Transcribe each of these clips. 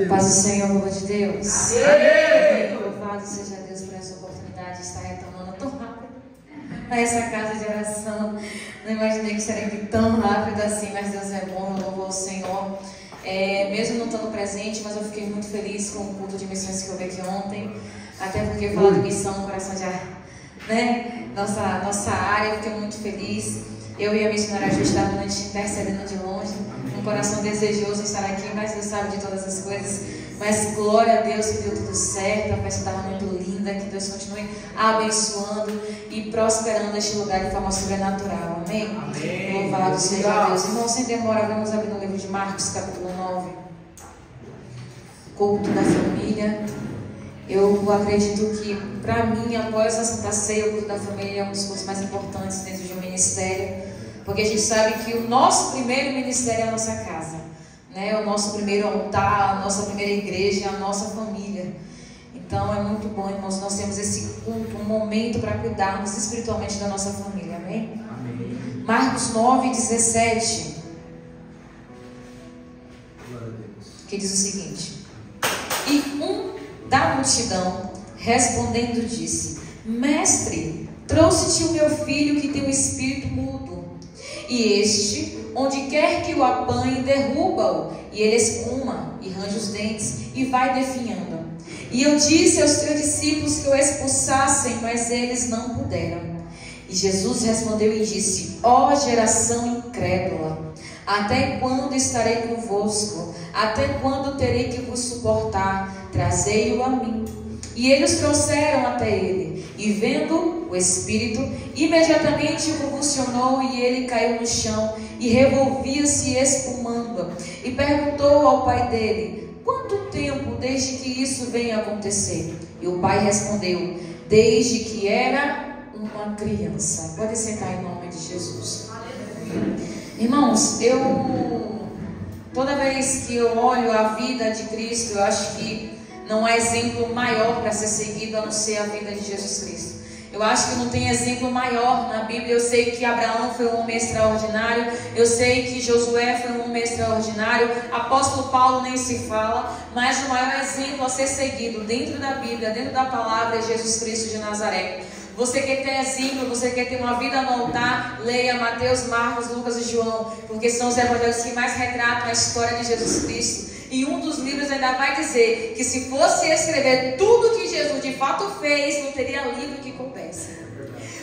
Paz do Senhor, povo de Deus. Amém. Louvado seja Deus por essa oportunidade de estar retomando tão rápido a essa casa de oração. Não imaginei que estaria aqui tão rápido assim, mas Deus é bom, eu louvo ao Senhor. Mesmo não estando presente, mas eu fiquei muito feliz com o culto de missões que houve aqui ontem. Até porque falar de missão no coração de nossa área, eu fiquei muito feliz. Eu e a missionária Ju estávamos intercedendo de longe, um coração desejoso de estar aqui, mas Deus sabe de todas as coisas. Mas glória a Deus que deu tudo certo, a festa estava muito linda, que Deus continue abençoando e prosperando este lugar de forma sobrenatural. Amém? Amém. Louvado seja Deus. Irmão, sem demora, vamos abrir no livro de Marcos, capítulo 9. Culto da família. Eu acredito que, para mim, após a Santa Ceia, o culto da família é um dos cultos mais importantes dentro de um ministério, porque a gente sabe que o nosso primeiro ministério é a nossa casa, né? O nosso primeiro altar, a nossa primeira igreja, a nossa família. Então é muito bom, irmãos, nós temos esse culto, um momento para cuidarmos espiritualmente da nossa família, amém? Amém. Marcos 9, 17, que diz o seguinte: e da multidão, respondendo, disse: Mestre, trouxe-te o meu filho que tem um espírito mudo, e este, onde quer que o apanhe, derruba-o, e ele espuma, e range os dentes, e vai definhando. E eu disse aos teus discípulos que o expulsassem, mas eles não puderam. E Jesus respondeu e disse: ó geração incrédula, até quando estarei convosco? Até quando terei que vos suportar? Trazei-o a mim. E eles trouxeram até ele. E vendo o espírito, imediatamente convulsionou, e ele caiu no chão, e revolvia-se espumando. E perguntou ao pai dele: quanto tempo desde que isso vem a acontecer? E o pai respondeu: desde que era uma criança. Pode sentar em nome de Jesus. Irmãos, toda vez que eu olho a vida de Cristo, eu acho que não há exemplo maior para ser seguido a não ser a vida de Jesus Cristo. Eu acho que não tem exemplo maior na Bíblia. Eu sei que Abraão foi um homem extraordinário, eu sei que Josué foi um homem extraordinário, apóstolo Paulo nem se fala, mas o maior exemplo a ser seguido dentro da Bíblia, dentro da palavra, é Jesus Cristo de Nazaré. Você quer ter exemplo, você quer ter uma vida no altar, leia Mateus, Marcos, Lucas e João, porque são os evangelhos que mais retratam a história de Jesus Cristo. E um dos livros ainda vai dizer que se fosse escrever tudo que Jesus de fato fez, não teria livro que coubesse.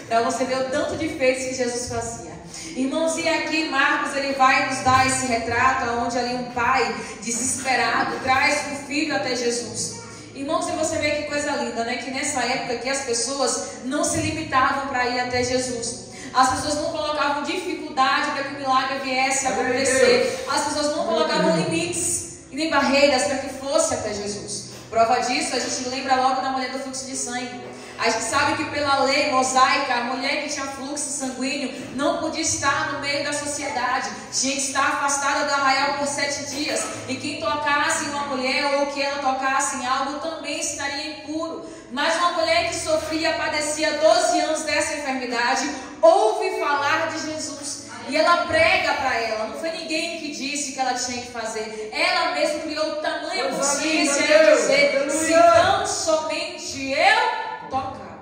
Para você ver o tanto de feitos que Jesus fazia. Irmãos, e aqui Marcos ele vai nos dar esse retrato, onde ali um pai desesperado traz o filho até Jesus. Irmãos, e você vê que coisa linda, né? Que nessa época que as pessoas não se limitavam para ir até Jesus. As pessoas não colocavam dificuldade para que o milagre viesse a acontecer. As pessoas não colocavam limites e nem barreiras para que fosse até Jesus. Prova disso, a gente lembra logo da mulher do fluxo de sangue. A gente sabe que pela lei mosaica, a mulher que tinha fluxo sanguíneo não podia estar no meio da sociedade, tinha que estar afastada do arraial por 7 dias. E quem tocasse em uma mulher ou que ela tocasse em algo também estaria impuro. Mas uma mulher que sofria, padecia 12 anos dessa enfermidade, ouve falar de Jesus. E ela prega para ela. Não foi ninguém que disse que ela tinha que fazer. Ela mesma criou tamanha consciência em dizer: se não somente eu tocar.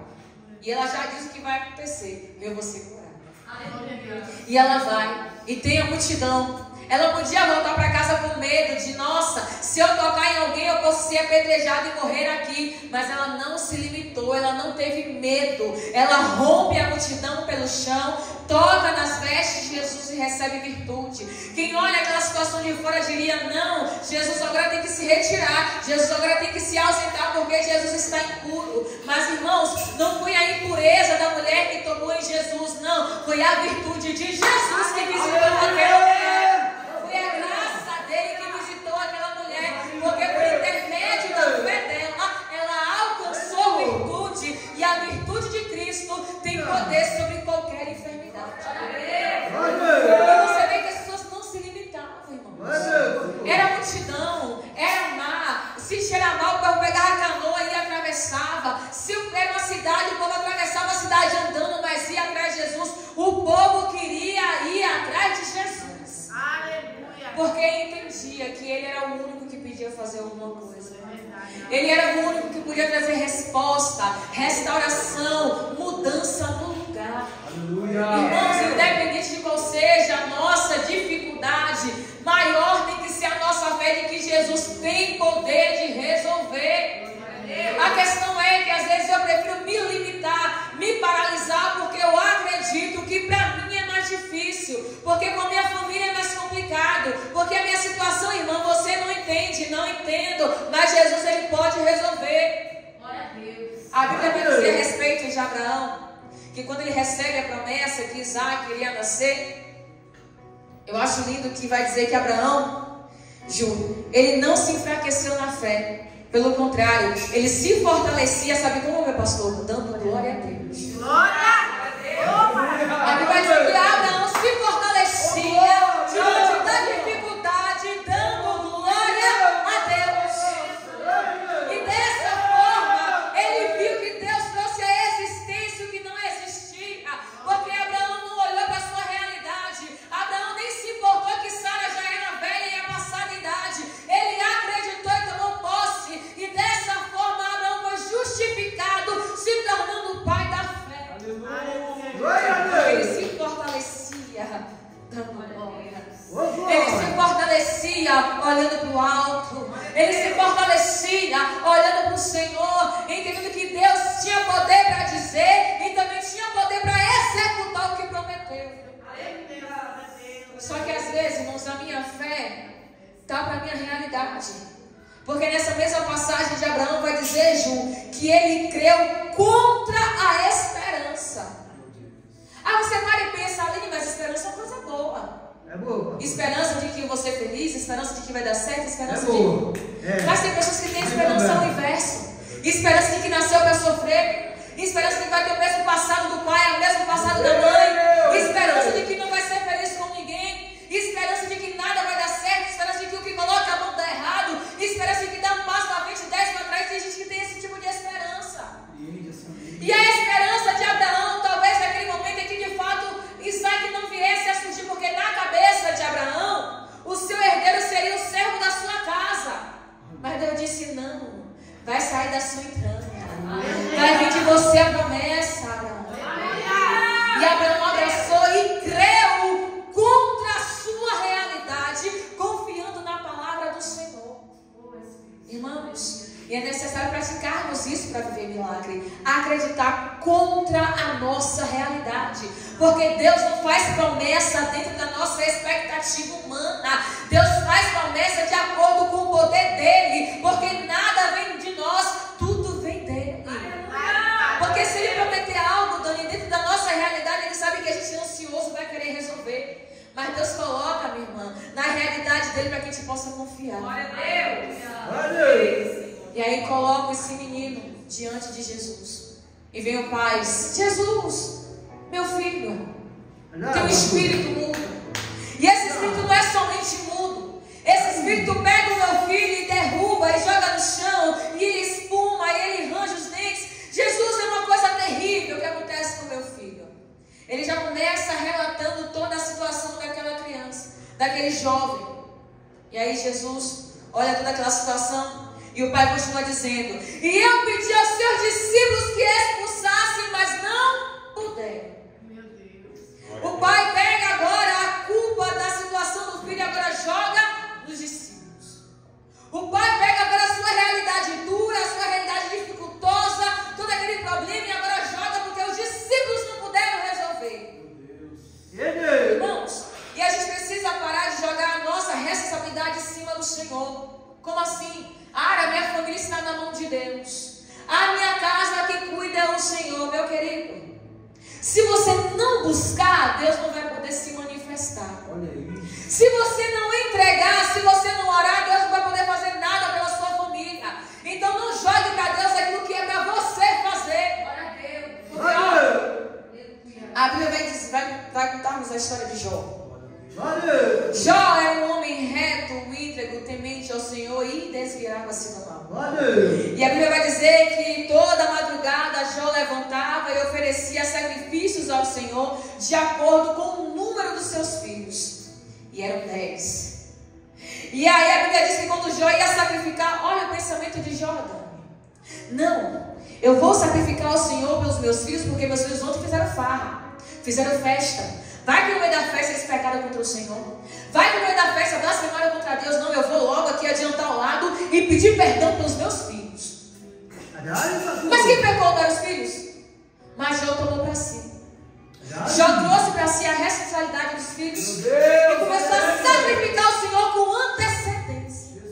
E ela já diz o que vai acontecer: eu vou ser curada. E ela vai. E tem a multidão. Ela podia voltar para casa com medo de: nossa, se eu tocar em alguém eu posso ser apedrejada e morrer aqui. Mas ela não se limitou, ela não teve medo. Ela rompe a multidão pelo chão, toca nas vestes de Jesus e recebe virtude. Quem olha aquela situação de fora diria: não, Jesus agora tem que se retirar, Jesus agora tem que se ausentar porque Jesus está impuro. Mas irmãos, não foi a impureza da mulher que tomou em Jesus, não, foi a virtude de Jesus que visitou aquela mulher. Foi a graça dele que visitou aquela mulher, porque por intermédio da fé dela, ela alcançou virtude, e a virtude de Cristo tem poder sobre qualquer enfermidade. E você vê que as pessoas não se limitavam, irmãos. Era multidão, era mar. Se cheira mal, o povo pegava a canoa e atravessava. Se era uma cidade, o povo atravessava a cidade andando, mas ia atrás de Jesus. O povo queria ir atrás de Jesus. Aleluia. Porque entendia que ele era o único que pedia podia fazer alguma coisa. Ele era o único que podia trazer resposta, restauração, mudança no lugar. Irmãos, independente de qual seja a nossa dificuldade, maior tem que ser a nossa fé de que Jesus tem poder de resolver. A questão é que às vezes eu prefiro me limitar, me paralisar, porque eu acredito que para mim é mais difícil, porque com a minha família é mais complicado, porque a minha situação, irmão, você não entende, não entendo, mas Jesus, ele pode resolver. A Bíblia vai dizer a respeito de Abraão, que quando ele recebe a promessa que Isaac iria nascer, eu acho lindo que vai dizer que Abraão, ele não se enfraqueceu na fé. Pelo contrário, ele se fortalecia, sabe como, meu pastor? Dando glória a Deus. Glória a Deus! A Bíblia vai dizer que Abraão se fortalecia diante da dificuldade, dando glória a Deus. E dessa forma, ele viu que Deus trouxe à existência o que não existia, porque Abraão não olhou para a sua realidade. Abraão nem se importou que Sara já era velha e ia passar de idade. Ele acreditou e tomou posse. E dessa forma Abraão foi justificado, se tornando o pai da fé. Ele se fortalecia dando glória. Ele se fortalecia olhando para o alto. Ele se fortalecia olhando para o Senhor, entendendo que Deus tinha poder para dizer e também tinha poder para executar o que prometeu. Só que às vezes, irmãos, a minha fé está para a minha realidade. Porque nessa mesma passagem de Abraão vai dizer, Ju, que ele creu contra a esperança. Ah, você para e pensa, Aline, mas esperança é uma coisa boa. É boa. Esperança de que eu vou ser feliz, esperança de que vai dar certo, esperança boa. Mas tem pessoas que têm esperança ao inverso. Esperança de que nasceu para sofrer. Esperança de que vai ter o mesmo passado do pai, o mesmo passado da mãe. Esperança de que não vai ser feliz com ninguém. Esperança de que nada vai dar certo. Esperança de que o que coloca a mão dá errado. Esperança de que dá um passo para frente, 10 para trás. Tem gente que tem esse tipo de esperança. E a esperança de Abraão, talvez naquele momento em que de fato Isaac não viesse a surgir, porque na cabeça de Abraão, o seu herdeiro seria o servo da sua casa. Mas Deus disse: não, vai sair da sua entranha. Vai vir de você a promessa, Abraão. E Abraão abraçou e creu contra a sua realidade, confiando na palavra do Senhor. Irmãos, e é necessário praticarmos isso para viver milagre. Acreditar contra a nossa realidade. Porque Deus não faz promessa dentro da nossa expectativa humana. Deus faz promessa de acordo com o poder dEle. Porque nada vem de nós, tudo vem dEle. Porque se Ele prometer algo, Dani, dentro da nossa realidade, Ele sabe que a gente é ansioso, vai querer resolver. Mas Deus coloca, minha irmã, na realidade dEle para que a gente possa confiar. Glória a Deus! E aí coloca esse menino diante de Jesus. E vem o pai: Jesus, meu filho, teu espírito mudo. E esse espírito não é somente mudo. Esse espírito pega o meu filho e derruba e joga no chão. E ele espuma, e ele range os dentes. Jesus, é uma coisa terrível que acontece com meu filho. Ele já começa relatando toda a situação daquela criança, daquele jovem. E aí Jesus olha toda aquela situação. E o pai continua dizendo: e eu pedi aos seus discípulos que expulsassem, mas não puderam. Meu Deus. O pai pega agora a culpa da situação do filho e agora joga nos discípulos. O pai pega agora a sua realidade dura, a sua realidade dificultosa, todo aquele problema, e agora joga porque os discípulos não puderam resolver. Meu Deus. Irmãos, e a gente precisa parar de jogar a nossa responsabilidade em cima do Senhor. Como assim? A minha família está na mão de Deus. A minha casa que cuida é o Senhor, meu querido. Se você não buscar, Deus não vai poder se manifestar. Olha aí. Se você não entregar, se você não orar, Deus não vai poder fazer nada pela sua família. Então não jogue para Deus aquilo que é para você fazer. Glória a Deus. A Bíblia vai contar-nos a história de Jó. Jó era um homem reto, íntegro, temente ao Senhor e desviava-se do mal. E a Bíblia vai dizer que toda madrugada Jó levantava e oferecia sacrifícios ao Senhor de acordo com o número dos seus filhos. E eram 10. E aí a Bíblia diz que quando Jó ia sacrificar, olha o pensamento de Jó, não, eu vou sacrificar ao Senhor pelos meus filhos, porque meus filhos ontem fizeram farra, fizeram festa. Vai que no meio da festa eles pecaram contra o Senhor. Vai que no meio da festa blasfemaram contra Deus. Não, eu vou logo aqui adiantar o lado e pedir perdão pelos meus filhos. Mas quem pecou não eram os filhos? Mas Jó tomou para si. Jó trouxe para si a responsabilidade dos filhos e começou a sacrificar o Senhor com antecedência.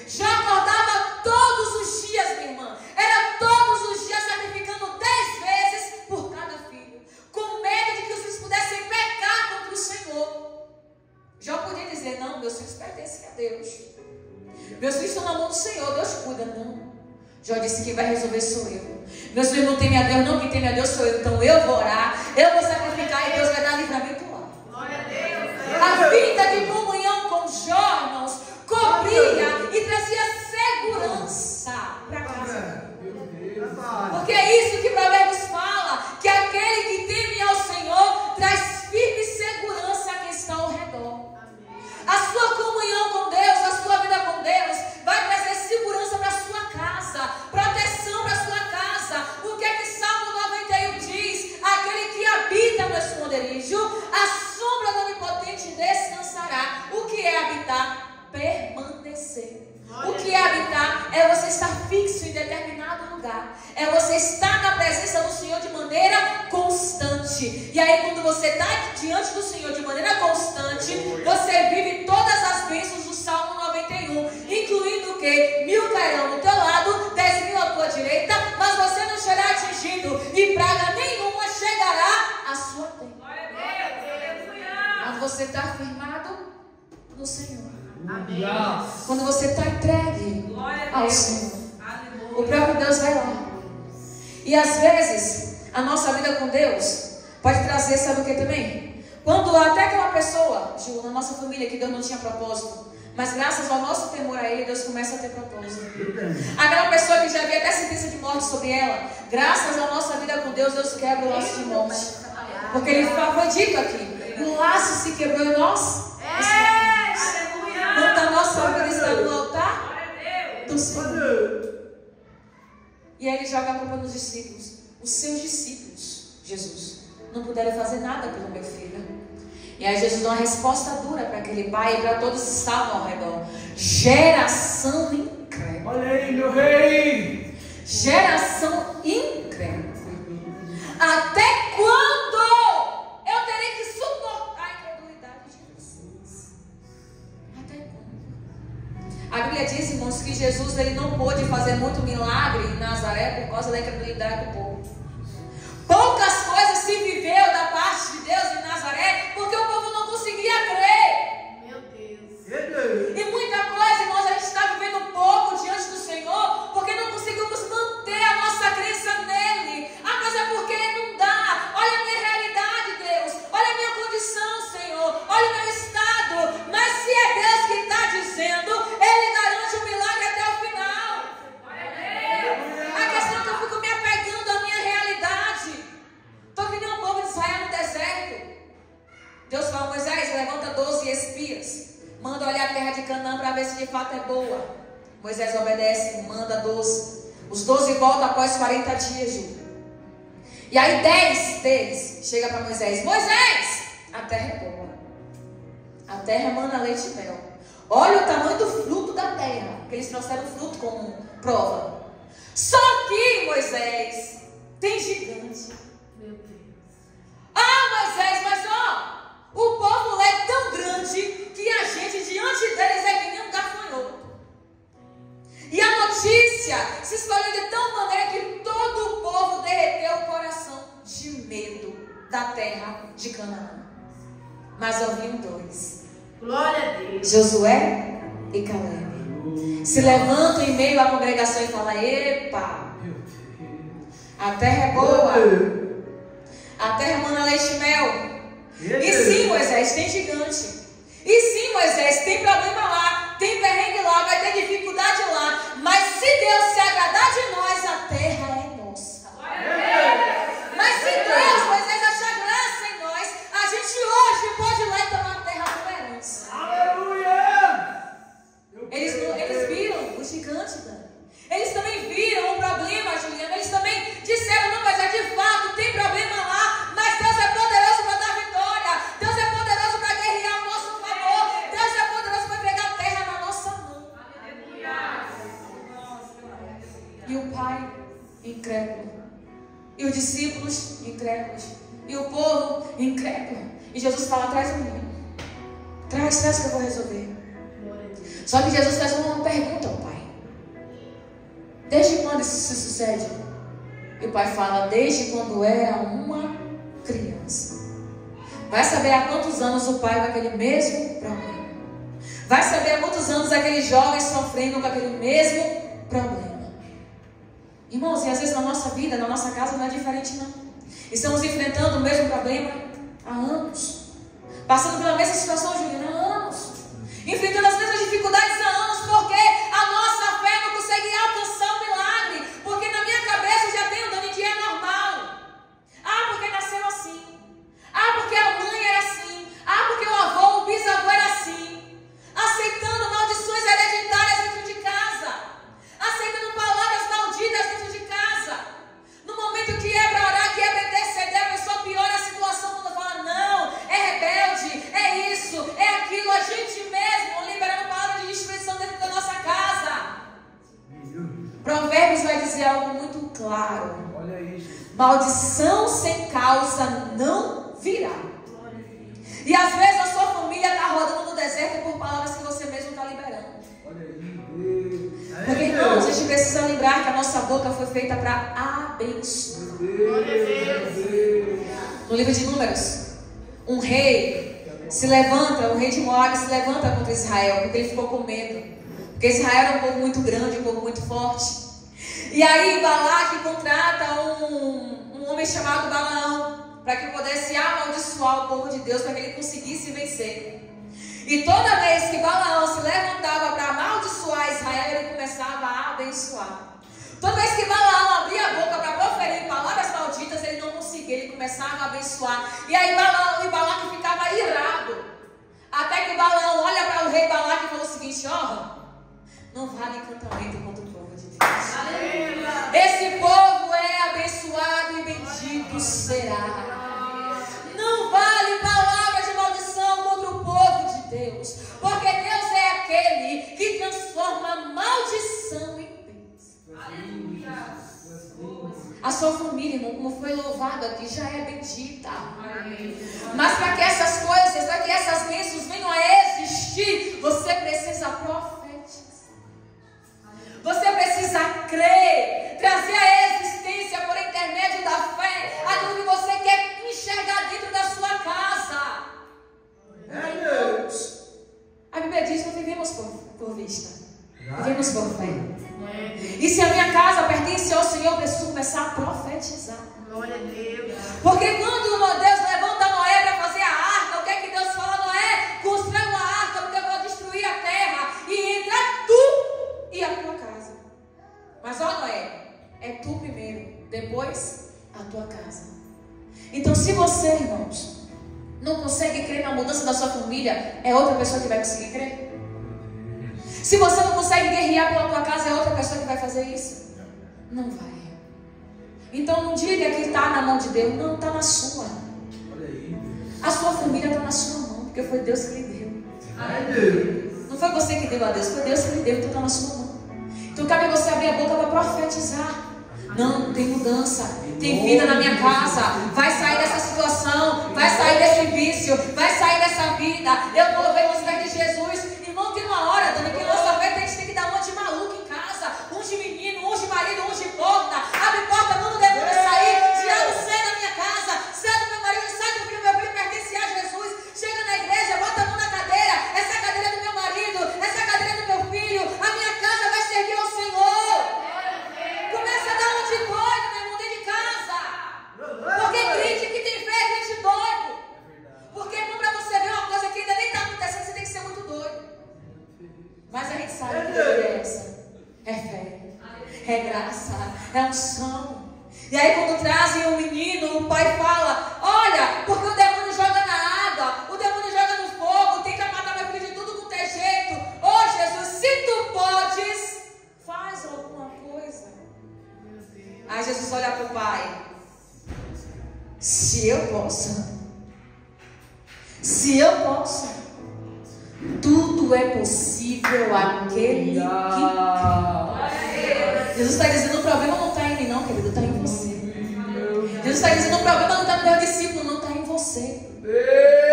Jó acordava todos os dias, minha irmã. Era todos os dias sacrificando 10 vezes por cada filho, com medo de que os filhos pudessem pecar contra o Senhor. Jó podia dizer, não, meus filhos pertencem a Deus. Meus filhos estão na mão do Senhor, Deus cuida. Não. Jó disse que vai resolver sou eu. Meus filhos não temem a Deus, não, quem teme a Deus sou eu. Então eu vou orar, eu vou sacrificar e Deus vai dar livramento lá. Glória a Deus. A vida de comunhão com Jó, irmãos, cobria e trazia segurança para casa. Porque é isso que Provérbios fala, que aquele que teme ao Senhor traz firme segurança a quem está ao redor. A sua comunhão com Deus, a sua vida com Deus vai trazer segurança para a sua casa, proteção para a sua casa. O que é que Salmo 91 diz? Aquele que habita no esconderijo, a sombra do Onipotente descansará. O que é habitar? Permanecer. O que é habitar? É você estar fixo em determinado lugar. É você estar na presença do Senhor de maneira constante. E aí quando você está diante do Senhor de maneira constante, você vive todas as bênçãos do Salmo 91, incluindo o que? 1000 cairão do teu lado, 10.000 à tua direita, mas você não será atingido e praga nenhuma chegará à sua tenda. Mas você está firmado no Senhor. Amém. Quando você está entregue ao Senhor, o próprio Deus vai lá. E às vezes a nossa vida com Deus pode trazer, sabe o que também? Quando até aquela pessoa, Ju, na nossa família, que Deus não tinha propósito, mas graças ao nosso temor a Ele, Deus começa a ter propósito. Aquela pessoa que já havia até sentença de morte sobre ela, graças à nossa vida com Deus, Deus quebra o laço de morte. Porque Ele foi dito aqui, o laço se quebrou em nós. Quando a nossa vida está no altar do Senhor. E aí Ele joga a culpa nos discípulos. Os seus discípulos, Jesus, não puderam fazer nada pelo meu filho. E aí Jesus dá uma resposta dura para aquele pai e para todos que estavam ao redor. Geração incrédula. Olha aí, meu rei. Geração incrédula. Até quando eu terei que suportar a incredulidade de vocês? Até quando? A Bíblia diz, irmãos, que Jesus ele não pôde fazer muito milagre em Nazaré por causa da incredulidade do povo. Poucas coisas se viveu da parte de Deus em Nazaré porque o povo não conseguia crer. Meu Deus. E muita coisa, irmãos, a gente está vivendo pouco diante do Senhor porque não conseguimos manter a nossa crença nele. Ah, mas é porque não dá. Olha a minha realidade, Deus. Olha a minha condição, Senhor. Olha o meu estado. Mas se é Deus que está dizendo, Ele garante o milagre até o final. A questão é que eu fico me apegando à minha realidade. Estou que nem o povo de Israel no deserto. Deus fala, Moisés, levanta 12 espias. Manda olhar a terra de Canaã para ver se de fato é boa. Moisés obedece, manda 12. Os 12 voltam após 40 dias, Ju. E aí 10 deles chega para Moisés. Moisés, a terra é boa. A terra emana leite e mel. Olha o tamanho do fruto da terra. Porque eles trouxeram fruto como prova. Só que, Moisés, tem gigante. Meu Deus. Ah, Moisés, mas ó, o povo é tão grande que a gente diante deles é que nem um gafanhoto. E a notícia se espalhou de tal maneira que todo o povo derreteu o coração de medo da terra de Canaã. Mas haviam 2. Glória a Deus. Josué e Caleb. Se levantam em meio à congregação e falam, epa, a terra é boa. A terra manda leite e mel. E sim, Moisés, tem gigante. E sim, Moisés, tem problema lá. Tem perrengue lá, vai ter dificuldade lá. Mas se Deus se agradar de nós, a terra é nossa. Mas se Deus, Moisés, achar graça em nós, a gente hoje pode ir lá e tomar a terra por herança. Aleluia! E o pai, incrédulo. E os discípulos, incrédulos. E o povo, incrédulo. E Jesus fala, traz o menino. Traz que eu vou resolver. Só que Jesus faz uma pergunta ao pai. Desde quando isso se sucede? E o pai fala, desde quando era uma criança. Vai saber há quantos anos o pai com aquele mesmo problema. Vai saber há quantos anos aqueles jovens sofrendo com aquele mesmo problema. Irmãos, e às vezes na nossa vida, na nossa casa não é diferente não. Estamos enfrentando o mesmo problema há anos. Passando pela mesma situação, Juliana, há anos. Enfrentando as mesmas dificuldades há anos, porque a nossa fé não consegue alcançar o milagre. Porque na minha cabeça eu já tenho dano que é normal. Ah, porque nasceu assim. Ah, porque a mãe era assim. Ah, porque o avô, o bisavô era assim. Aceitando maldições hereditárias dentro de casa. Aceitando palavras malditas dentro de casa. No momento que é para orar, que é para interceder, a pessoa piora a situação quando fala, não, é rebelde, é isso, é aquilo, a gente mesmo liberando palavras de destruição dentro da nossa casa. Provérbios vai dizer algo muito claro. Olha isso. Maldição sem causa não virá. E às vezes a sua família está rodando no deserto por palavras que você mesmo está liberando. Olha aí. Porque irmãos, a gente precisa lembrar que a nossa boca foi feita para abençoar. No livro de Números, um rei se levanta, o rei de Moabe se levanta contra Israel, porque ele ficou com medo. Porque Israel era um povo muito grande, um povo muito forte. E aí Balaque contrata um homem chamado Balaão, para que pudesse amaldiçoar o povo de Deus, para que ele conseguisse vencer. E toda vez que Balaão se levantava para amaldiçoar Israel, ele começava a abençoar. Toda vez que Balaão abria a boca para proferir palavras malditas, ele não conseguia, ele começava a abençoar. E aí Balaão e Balaque ficava irado. Até que Balaão olha para o rei Balaque e fala o seguinte, ó, não vale encantamento contra o povo de Deus. Aleluia. Esse povo é abençoado e bendito será. Não vale palavras de maldição contra o povo de Deus. Porque Deus é aquele que transforma maldição em bênção. A sua família, irmão, como foi louvado aqui, já é bendita. Mas para que essas coisas, para que essas bênçãos venham a existir, você precisa profetizar. Você precisa crer, trazer a existência por intermédio da fé, aquilo que você quer enxergar dentro da sua casa. Irmãos, a Bíblia diz que não vivemos por vista, vivemos por fé. E se a minha casa pertence ao Senhor, eu preciso começar a profetizar. Glória a Deus. Porque quando Deus levanta Noé para fazer a arca, o que é que Deus fala? Noé, constrói uma arca, porque eu vou destruir a terra. E entra tu e a tua casa. Mas ó Noé, é tu primeiro, depois a tua casa. Então se você, irmãos, não consegue crer na mudança da sua família, é outra pessoa que vai conseguir crer. Se você não consegue guerrear pela tua casa, é outra pessoa que vai fazer isso. Não vai. Então não diga que está na mão de Deus. Não, está na sua. A sua família está na sua mão, porque foi Deus que lhe deu. Não foi você que deu a Deus, foi Deus que lhe deu, então está na sua mão. Então cabe você abrir a boca para profetizar. Não, tem mudança, tem vida na minha casa. Vai sair dessa situação, vai sair desse vício, vai sair dessa vida. Eu vou ver os pés de Jesus. Irmão, tem uma hora, Dani, que a nossa fé a gente tem que dar uma de maluco em casa, um de menino, um de marido, um de porta. Abre porta, não o demônio sair. Diabo, sai da minha casa, sai do meu marido, sai do meu filho, pertence a Jesus. Chega na igreja, bota a mão na cadeira. Essa é a cadeira do meu marido, essa é a cadeira do meu filho. A minha casa vai servir ao Senhor. Começa a dar um de doido, meu irmão, dentro de casa. Porque crente que tem fé é crente doido. Porque, irmão, para você ver uma coisa que ainda nem está acontecendo, você tem que ser muito doido. Mas a gente sabe que é essa. É fé, é graça, é unção. E aí quando trazem um menino, o pai fala, olha, porque o demônio joga na água, o demônio joga no fogo, tenta matar meu filho de tudo quanto é jeito. Ô Jesus, se tu podes, faz alguma coisa. Aí Jesus olha para o pai, se eu posso, tudo é possível àquele que crê. Jesus está dizendo, o problema não está em mim não, querido, está em você. Jesus está dizendo, o problema não está no meu discípulo, não está em você.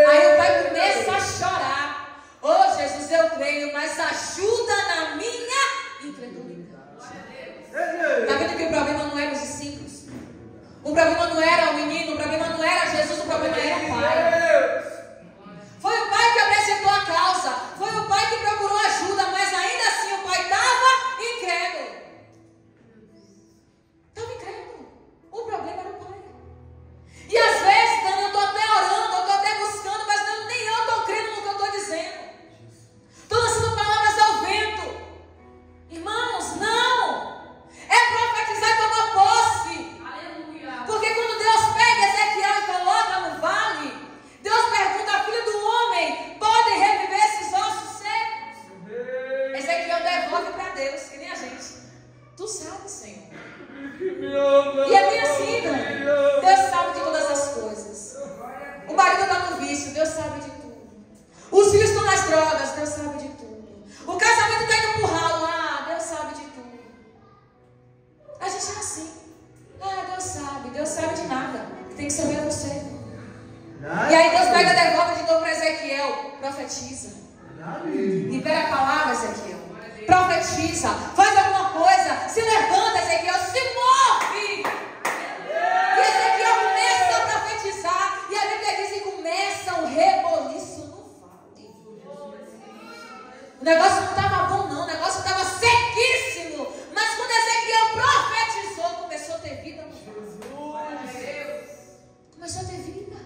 Aí o pai começa a chorar. Oh Jesus, eu creio, mas ajuda na minha incredulidade. Está vendo que o problema não era os discípulos? O problema não era o menino, o problema não era Jesus, o problema era o pai. Foi o pai que apresentou a causa, foi o pai que procurou ajuda, mas ainda assim o pai estava incrédulo. Estava incrédulo. O problema era o pai. E às vezes, Dani, eu estou até orando, eu estou até buscando, mas não, nem eu estou crendo no que eu estou dizendo. Estou lançando palavras ao vento. Irmãos, não! É profetizar e tomar posse. Aleluia. Porque quando Deus pega Ezequiel e coloca no vale, Deus pergunta, filho do homem, podem reviver esses ossos secos? Ezequiel devolve para Deus, que nem a gente. Tu sabes, Senhor. E é bem assim, Dani. Deus sabe de todas as coisas. O marido está no vício, Deus sabe de tudo. Os filhos estão nas drogas, Deus sabe de tudo. O casamento está indo pro ralo, Deus sabe de tudo. A gente é assim. Deus sabe de nada. Tem que saber você. E aí Deus pega e devolve de novo para Ezequiel. Profetiza. Libera a palavra, Ezequiel. Profetiza. Faz alguma coisa. Se levanta, Ezequiel. Se move. E Ezequiel começa a profetizar. E a Bíblia diz que começa um reboliço no vale. O negócio não estava bom, não. O negócio estava sequíssimo. Mas quando Ezequiel profetizou, começou a ter vida no vale. Começou a ter vida.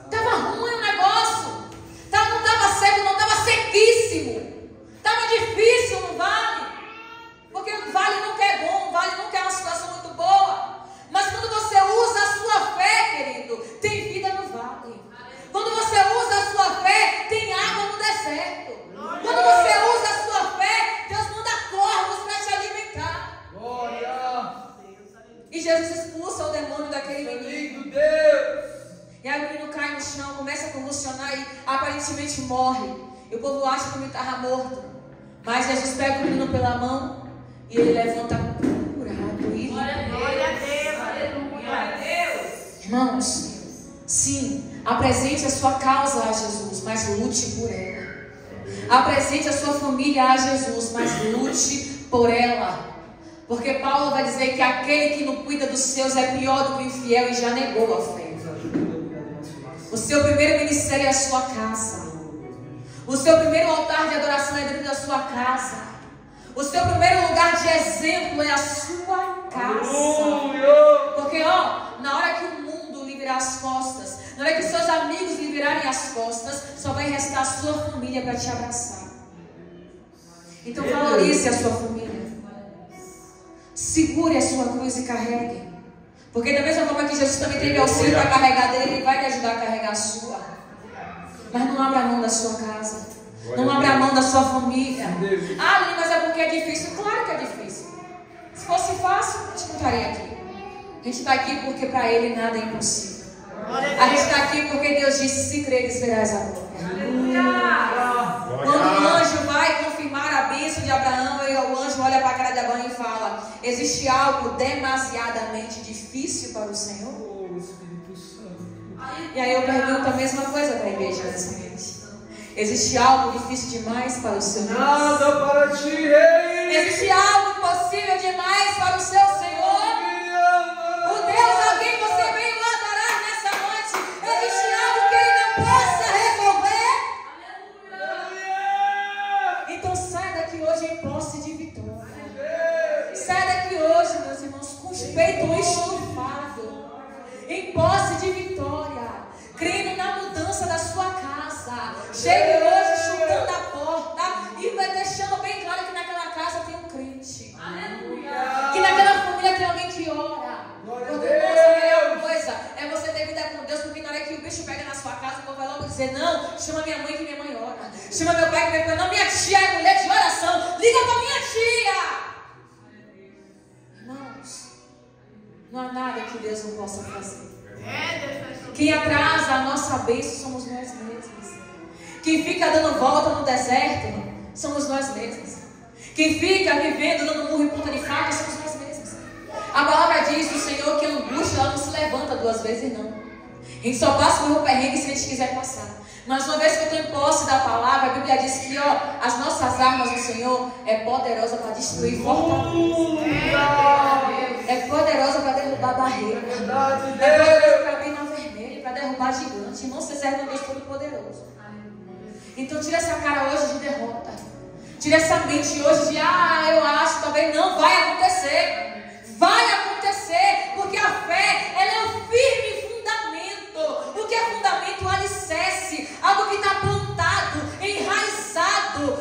Estava ruim o negócio. Não estava seco, não estava sequíssimo. Estava difícil no vale. Porque o vale nunca é bom, o vale nunca é uma situação muito boa. Mas quando você usa a sua fé, querido, tem vida no vale. Quando você usa a sua fé, tem água no deserto. Quando você usa a sua fé, Deus manda corvos para te alimentar. E Jesus expulsa o demônio daquele menino. E aí o menino cai no chão, começa a convulsionar e aparentemente morre. E o povo acha que ele estava morto. Mas Jesus pega o menino pela mão e ele levanta curado. E... Glória a Deus. Irmãos, sim, apresente a sua causa a Jesus, mas lute por ela. Apresente a sua família a Jesus, mas lute por ela. Porque Paulo vai dizer que aquele que não cuida dos seus é pior do que o infiel e já negou a fé. O seu primeiro ministério é a sua casa. O seu primeiro altar de adoração é dentro da sua casa. O seu primeiro lugar de exemplo é a sua casa. Porque, na hora que o mundo lhe virar as costas, na hora que seus amigos lhe virarem as costas, só vai restar a sua família para te abraçar. Então valorize a sua família. Segure a sua cruz e carregue. Porque da mesma forma que Jesus também teve auxílio para carregar dele, ele vai te ajudar a carregar a sua. Mas não abra a mão da sua casa. Não abra a mão da sua família. Lili, mas é porque é difícil. Claro que é difícil. Se fosse fácil, a gente não estaria aqui. A gente está aqui porque para ele nada é impossível. A gente está aqui porque Deus disse, se creres, verás a glória. Quando o anjo vai confirmar a bênção de Abraão, o anjo olha para a cara de Abraão e fala, existe algo demasiadamente difícil para o Senhor? E aí eu pergunto a mesma coisa para a igreja nessa noite. Existe algo difícil demais para o seu Deus? Nada para ti, Rei. Existe algo impossível demais para o seu Senhor? O Deus a quem você veio adorar nessa noite, existe algo que Ele não possa resolver? Então sai daqui hoje em posse de vitória. Sai daqui hoje, meus irmãos, com os peitos estufados, em posse de vitória, crendo na mudança da sua casa. Chegue hoje chutando a porta e vai deixando bem claro que naquela casa tem um crente. Aleluia. Que naquela família tem alguém que ora. Porque a melhor coisa é você ter vida com Deus, porque na hora que o bicho pega na sua casa, o povo vai logo dizer, não, chama minha mãe que minha mãe ora. Chama meu pai que minha mãe, não, minha tia é mulher de oração. Liga pra minha tia. Irmãos, não há nada que Deus não possa fazer. Quem atrasa a nossa bênção somos nós mesmos. Quem fica dando volta no deserto somos nós mesmos. que fica vivendo dando murro em ponta de faca, somos nós mesmos. A palavra diz do Senhor que a angústia ela não se levanta 2 vezes, não. A gente só passa por um perrengue se a gente quiser passar. Mas uma vez que eu estou em posse da palavra, a Bíblia diz que as nossas armas do Senhor é poderosa para destruir fortalezas. É poderosa para derrubar barreira. É poderosa para abrir mar vermelho, para derrubar gigante. Irmão, você serve um Deus todo-poderoso. Então tira essa cara hoje de derrota. Tira essa mente hoje de eu acho, talvez não vai acontecer. Vai acontecer, porque a fé ela é um firme fundamento. O que é fundamento? O alicerce, algo que está plantado, enraizado,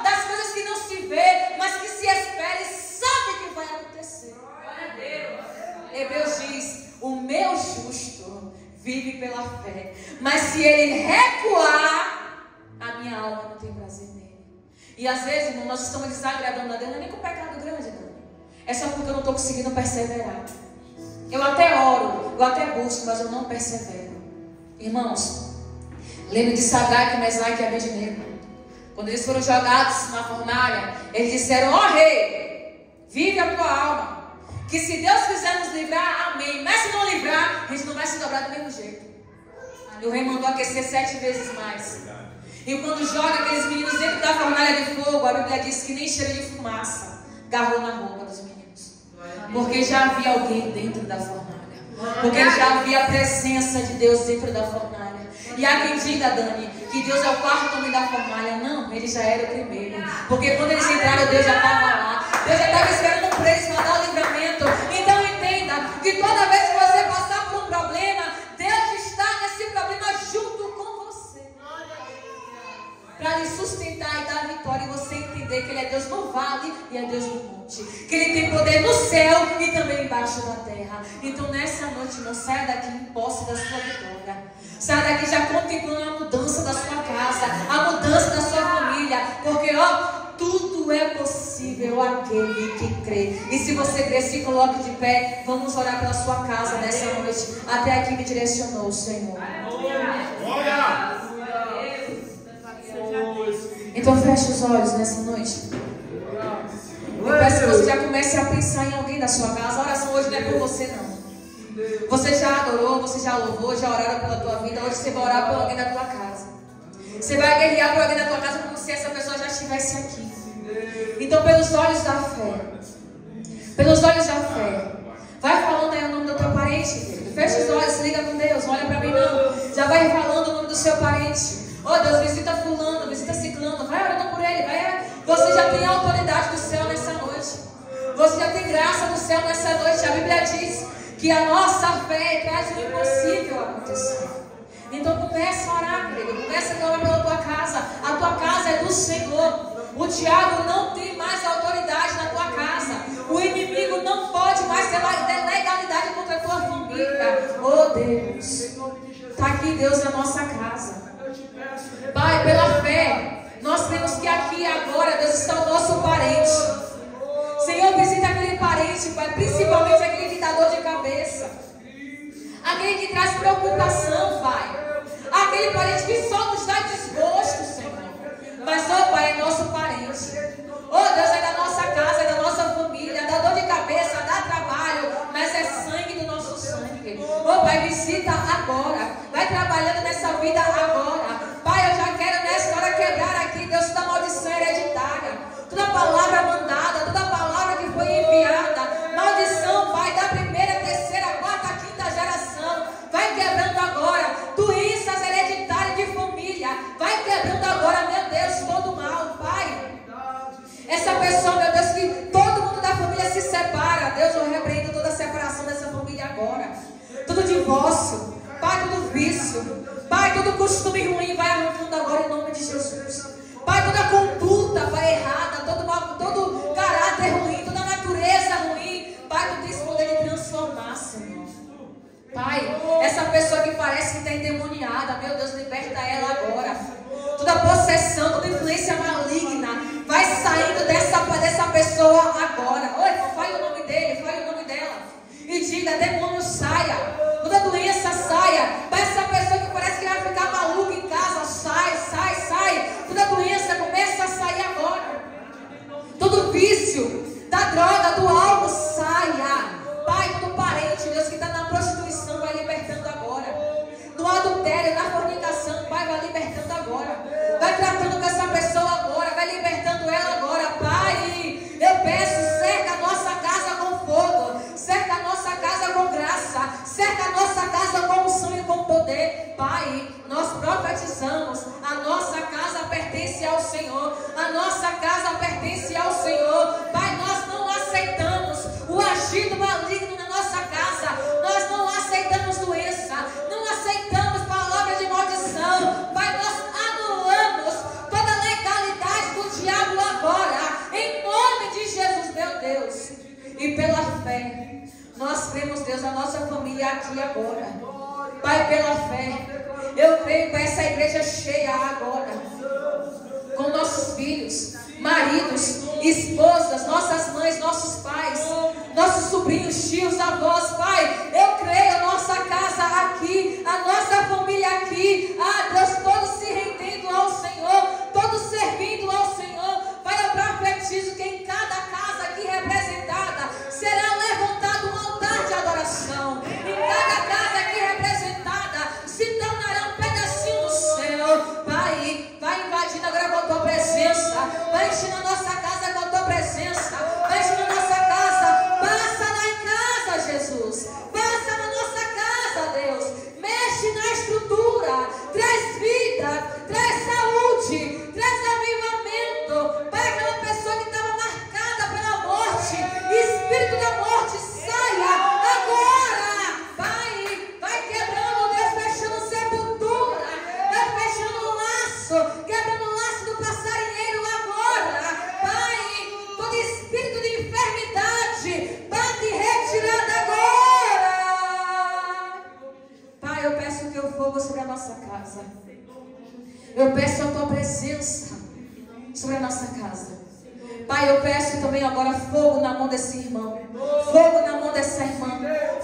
das coisas que não se vê, mas que se espera e sabe que vai acontecer. Hebreus diz: o meu justo vive pela fé, mas se ele recuar, a minha alma não tem prazer nele. E às vezes, irmão, nós estamos desagradando a Deus, não é nem com pecado grande, Dani. É só porque eu não estou conseguindo perseverar. Eu até oro, eu até busco, mas eu não persevero. Irmãos, lembro de Sadraque, Mesaque e Abednego. Quando eles foram jogados na fornalha, eles disseram: rei, vive a tua alma. Que se Deus quiser nos livrar, amém. Mas se não livrar, a gente não vai se dobrar do mesmo jeito. E o rei mandou aquecer 7 vezes mais. E quando joga aqueles meninos dentro da fornalha de fogo, a Bíblia diz que nem cheiro de fumaça garrou na roupa dos meninos. Porque já havia alguém dentro da fornalha. Porque já havia a presença de Deus dentro da fornalha. E há quem diga, Dani, que Deus é o 4º homem da fornalha. Não, ele já era o primeiro. Porque quando eles entraram, Deus já estava lá. Deus já estava esperando por eles mandar o livramento. Então entenda que toda vez que você passar por um problema, Deus está nesse problema junto com você. Para lhe sustentar e dar vitória. E você entender que Ele é Deus no vale e é Deus no monte. Que Ele tem poder no céu e também embaixo da terra. Então nessa noite, irmão, saia daqui em posse da sua vitória. Saia daqui já contemplando a mudança da sua casa, a mudança da sua família. Porque tudo é possível àquele que crê. E se você crê, se coloque de pé. Vamos orar pela sua casa nessa noite. Até aqui me direcionou o Senhor. Então feche os olhos nessa noite. Eu peço que você já comece a pensar em alguém da sua casa. A oração hoje não é por você, não. Você já adorou, você já louvou, já oraram pela tua vida. Hoje você vai orar por alguém da tua casa. Você vai guerrear por alguém da tua casa como se essa pessoa já estivesse aqui. Então, pelos olhos da fé, pelos olhos da fé, vai falando aí o nome do teu parente, querido. Fecha os olhos, se liga com Deus, não olha pra mim não. Já vai falando o nome do seu parente. Deus, visita fulano, visita ciclano, vai orando por ele, vai. Você já tem a autoridade do céu nessa noite. Você já tem graça do céu nessa noite. A Bíblia diz que a nossa fé traz o impossível a acontecer. Então começa a orar, querido. Começa a orar pela tua casa. A tua casa é do Senhor. O diabo não tem mais autoridade na tua casa. O inimigo não pode mais ter legalidade contra a tua família. Oh Deus, está aqui Deus na nossa casa. Pai, pela fé, nós cremos que aqui agora Deus está o nosso parente. Senhor, visita aquele parente, Pai, principalmente aquele que dá dor de cabeça, aquele que traz preocupação, Pai, aquele parente que só nos dá desgosto, Senhor. Mas, Pai, é nosso parente. Deus, é da nossa casa, é da nossa família, dá dor de cabeça, dá trabalho, mas é sangue do nosso sangue. Pai, visita agora, vai trabalhando nessa vida agora. Pai, eu já quero nessa hora quebrar aqui, Deus, toda maldição hereditária, toda palavra mandada, toda palavra que foi enviada, maldição, Pai, da primeira, terceira, quarta, quinta geração, vai quebrando agora, doenças hereditárias de família, vai quebrando agora, meu Deus, todo mal, Pai. Essa pessoa, meu Deus, que todo mundo da família se separa, Deus, eu repreendo toda a separação dessa família agora, todo divórcio, Pai, todo vício, Pai, todo costume ruim vai arrancando agora em nome de Jesus. Pai, toda conduta, Pai, errada, todo caráter ruim, toda natureza ruim, Pai, tu tens poder de transformar, Senhor. Pai, essa pessoa que parece que está endemoniada, meu Deus, liberta ela agora. Toda possessão, toda influência maligna, vai saindo dessa pessoa agora. Fale o nome dele, fale o nome dela. E diga, demônio saia, toda doença saia. Para essa pessoa que parece que vai ficar maluca em casa. vício, da droga, do álcool, saia. Pai, todo parente, Deus, que está na prostituição, vai libertando agora. No adultério, na fornicação, Pai, vai libertando agora. Vai tratando com essa pessoa agora, vai libertando ela agora. Pai, eu peço, cerca a nossa casa com fogo, cerca a nossa casa com graça, cerca a nossa casa com unção e com poder. Pai, nós profetizamos, a nossa casa pertence ao Senhor, a nossa casa pertence ao Senhor. Pai, nós não aceitamos o agir do maligno na nossa casa, nós não aceitamos doença, não aceitamos palavra de maldição. Pai, nós anulamos toda a legalidade do diabo agora, em nome de Jesus, meu Deus. E pela fé, nós cremos, Deus, a nossa família aqui agora. Pai, pela fé, eu creio com essa igreja cheia agora, com nossos filhos, maridos, esposas, nossas mães, nossos pais, nossos sobrinhos, tios, avós. Pai, eu creio a nossa casa aqui, a nossa família aqui. Ah, Deus, todos se rendendo ao Senhor, todos servindo ao Senhor. Pai, eu profetizo que em cada casa aqui representada será levantado um altar de adoração. Em cada casa aqui representada se tornará um pedacinho do céu. Pai, vai invadindo agora com a tua presença, vai enchendo a nossa casa com a tua presença, vai enchendo a nossa casa. Passa lá em casa, Jesus, passa na nossa casa, Deus, mexe na estrutura, traz vida, traz saúde, traz avivamento. Pai, aquela pessoa que estava marcada pela morte, espírito da morte, saia agora. Pai, vai quebrando, Deus, fechando sepultura, Deus, fechando o laço, quebrando o laço do passarinheiro agora. Pai, todo espírito de enfermidade, bate retirada agora. Pai, eu peço o teu fogo sobre a nossa casa. Eu peço a tua presença sobre a nossa casa. Pai, eu peço também agora fogo na mão desse irmão, fogo na mão dessa irmã,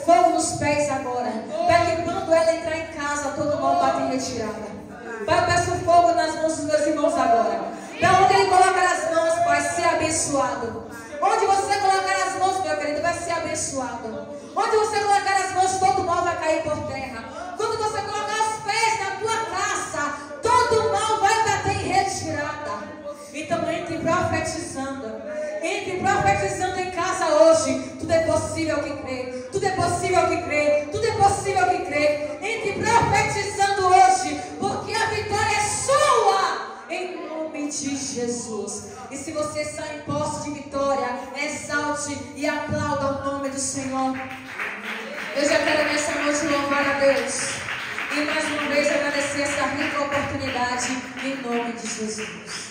fogo nos pés agora, para que quando ela entrar em casa, todo mal bate em retirada. Pai, eu peço fogo nas mãos dos meus irmãos agora. Para onde ele colocar as mãos, Pai, ser abençoado. Onde você colocar as mãos, meu querido, vai ser abençoado. Onde você colocar as mãos, todo mal vai cair por terra. Quando você colocar os pés na tua casa, todo mal vai bater em retirada. Então entre profetizando em casa hoje. Tudo é possível que crê, tudo é possível que crê, tudo é possível que crê. Entre profetizando hoje, porque a vitória é sua, em nome de Jesus. E se você está em posse de vitória, exalte e aplauda o nome do Senhor. Eu já quero nessa noite louvar a Deus e mais uma vez agradecer essa rica oportunidade, em nome de Jesus.